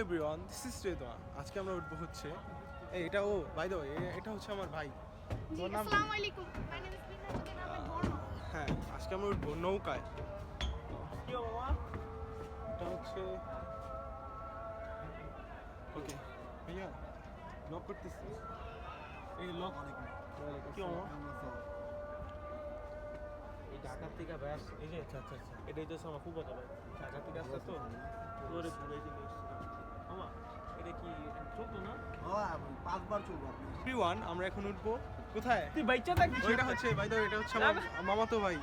Everyone, this is রেদওয়া। আজকে আমরা উঠবো হচ্ছে এটা বাই দ্য ওয়ে এটা হচ্ছে আমার ভাই। তোমার নাম? আসসালামু আলাইকুম, মাই নেম ইজ বিনা। হ্যাঁ, আজকে আমরা উঠবো নৌকায়। কি বাবা? এটা হচ্ছে ওকে ভাইয়া লক করতেছি। এই লক কি বাবা? এই ঢাকা থেকে ব্যাস এই যে আচ্ছা। এটাই তো আমার খুব ভালো ভাই ঢাকা থেকে আসতে তো তোরে ঘুরে দিলে মামা এটা কি চলতো না? হ্যাঁ, 5 বার চলবে। এভরিওয়ান, আমরা এখন উঠবো কোথায়? তুই বাইচা থাকবি ওইটা হচ্ছে ভাই দ্য এটা হচ্ছে আমার মামাতো ভাই।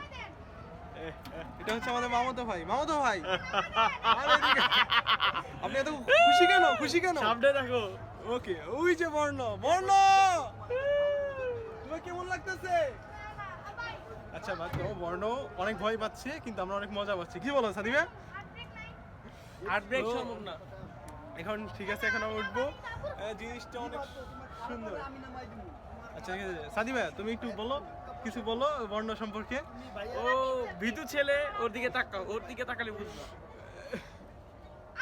এটা হচ্ছে আমাদের মামাতো ভাই। আরে এদিকে। আপনি এত খুশি কেন? সামনে দেখো ওকে, ওই যে বর্ণ তোমার কেমন লাগতেছে? আচ্ছা বাদ দাও, বর্ণ অনেক ভয় পাচ্ছে কিন্তু আমরা অনেক মজা পাচ্ছি। কি বলো সাদিমা? হার্ট ব্রেক সম্ভব না এখন ঠিক আছে, এখন আমরা উঠবো। জিনিসটা অনেক সুন্দর। আচ্ছা ঠিক আছে, সাদিমা তুমি একটু কিছু বলো বর্ণ সম্পর্কে। ও ভিতু ছেলে, ওর দিকে তাকালে বুঝবা।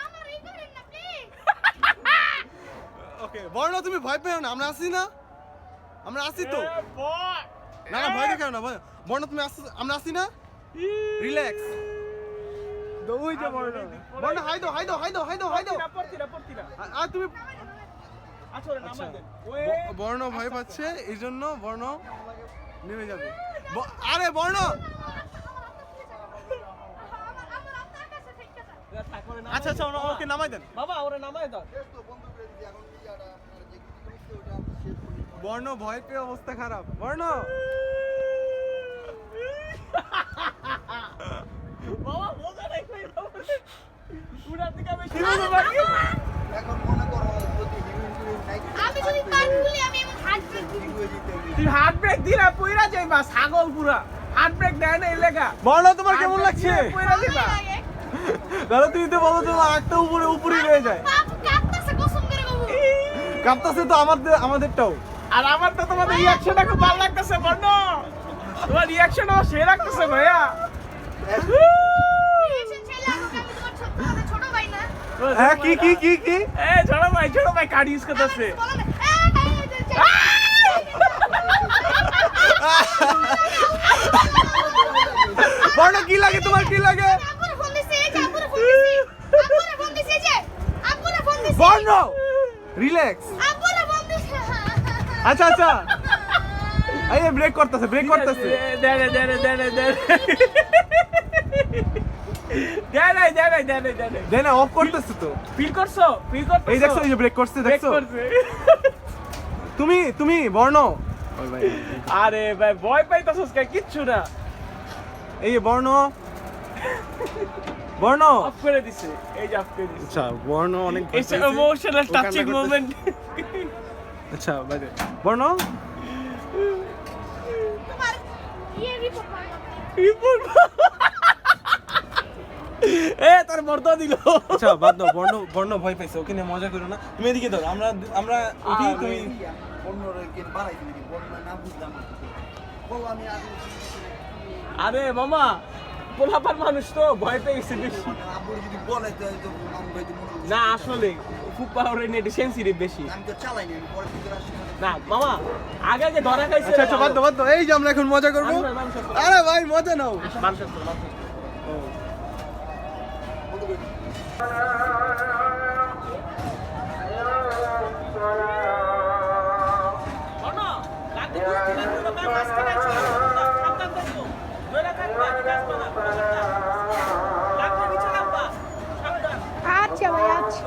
আমার এই করেন না প্লিজ। ওকে বর্ণ, তুমি ভয় পেও না, আমরা আছি না? আমরা আছি তো। না ভয় দেখাও না বর্ণ, তুমি আমরা আছি না? রিল্যাক্স। ওই যে বর্ণ হাই দাও। আর তুমি আচ্ছা ওরে নাম্বার দেন। বর্ণ ভয় পাচ্ছে, এই জন্য বর্ণ নেমে যাবে। আরে বর্ণ, আমার আপনার কাছে ঠিক আছে। আচ্ছা ওকে নামাই দেন। বাবা ওরে নামায় দাও। বর্ণ ভয় পেয়ে অবস্থা খারাপ। বর্ণ বাবা মজা নাই কই উড়ার দিকে আমি এখন মনে করো যদি আমি যদি পার খুলি আমি এমন হাত ব্রেক দিব। তুই হার্ট ব্রেক দিলা পয়রা যাইবা ছাগল পুরা হার্ট ব্রেক দেয় না এলাকা বর্ণ তোমার কেমন লাগছে? পয়রা দিবা লাগে। দাদা তুমি তো বলো, তোমার একটা উপরে রয়ে যায়। বাপ কাঁপতাছে কসম করে বাবু। কাঁপতাছে তো আমাদেরটাও। আর আমার তো তোমাদের রিঅ্যাকশনটা খুব ভালো লাগতেছে বর্ণ তোমার রিঅ্যাকশন আমার সে লাগতেছে ভাইয়া রিঅ্যাকশন ছেলে আমাকে, আমি তোমার ছোট ভাই না। হ্যাঁ কি এ ছোট ভাই কার্ড ইউজ করতেছে বলো না। বর্ণ কি লাগে তোমার? কি লাগে? আপুরে ফোন দিছি, এই যে আপুরে ফোন দিছি, এই যে আপুরে ফোন দিছি। বর্ণ রিল্যাক্স। আপুরে ফোন দিছি। আচ্ছা এই ব্রেক করতেছে দেন অফ করতেছে তো। ফিল করছো এই দেখছো, এই যে ব্রেক করছে, দেখছো? তুমি বর্ণ। আরে ভাই ভয় পাইতাছস কে? কিচ্ছু না এই যে বর্ণ অফ করে দিছে এই যে অফ করে দিছে আচ্ছা বর্ণ অনেক ভয় ইটস পেয়েছে। ইমোশনাল ও টাচিং কান্না করতেছে। মোমেন্ট আচ্ছা বাইরে বর্ণ তোমার রিপোর্ট মারো। এ তার মর্দ দিল আচ্ছা বাদ দাও, বর্ণ ভয় পাইছে, ওকে নিয়ে মজা করো না। তুমি এদিকে দাও, আমরা উঠি, তুমি অন্যকে বাড়াই দিবি, বলনা না বুঝলাম বল আমি আগে আরে মামা পোলাপান মানুষ তো ভয় পেয়ে গেছে বেশি আব্বু যদি বলে তো নাম ভাই তো মনে না আসলে ফুড পাওয়ার নেট সেনসিটিভ বেশি আমি তো চালাই না, পরে ভিতরে আসি না মামা আগে যে ধরা খাইছে আচ্ছা বাদ দাও, এই যে আমরা এখন মজা করবো। আরে ভাই মজা নাও। মানুষের আচ্ছা ভাই, আচ্ছা।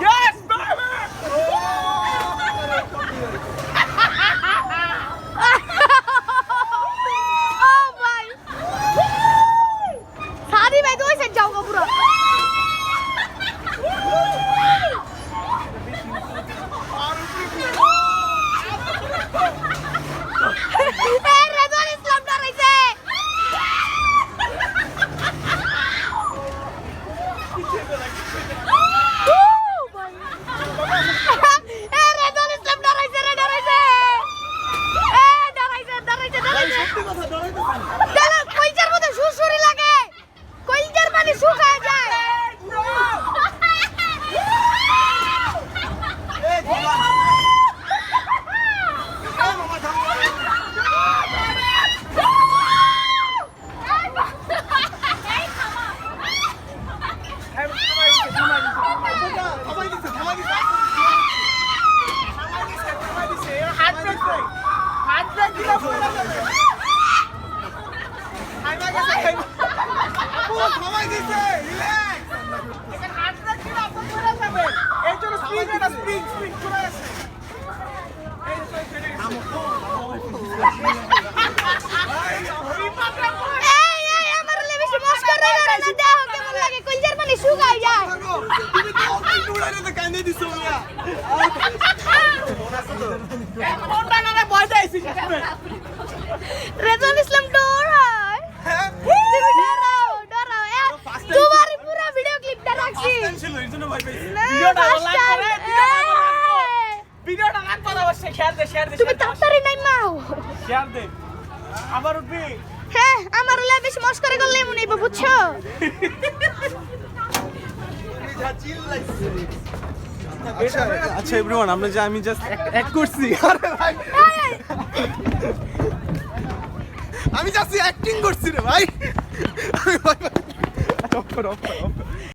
Yes, baby! কোনটা না ভয় দেইছিস रेजल इस्लाम डर है তুমি ডরাও ডরাও তোমার পুরো ভিডিও ক্লিপ দেখাচ্ছি ছিল এর জন্য ভয় পেয়েছি না, ভিডিওটা লাইক মাস্টার, করে ভিডিওটা লাইক করে অবশ্যই শেয়ার দে তুমি তাড়াতাড়ি নাই মাও শেয়ার দে আবার উঠবি হ্যাঁ আমার লা বেশি মস্করা করলে মনে হইব বুঝছো আচ্ছা আচ্ছা এভরিওয়ান আমরা যে আমি জাস্ট অ্যাক্ট করছি আরে ভাই আমি জাস্ট অ্যাক্টিং করছি রে ভাই আমি ভাই অফ কর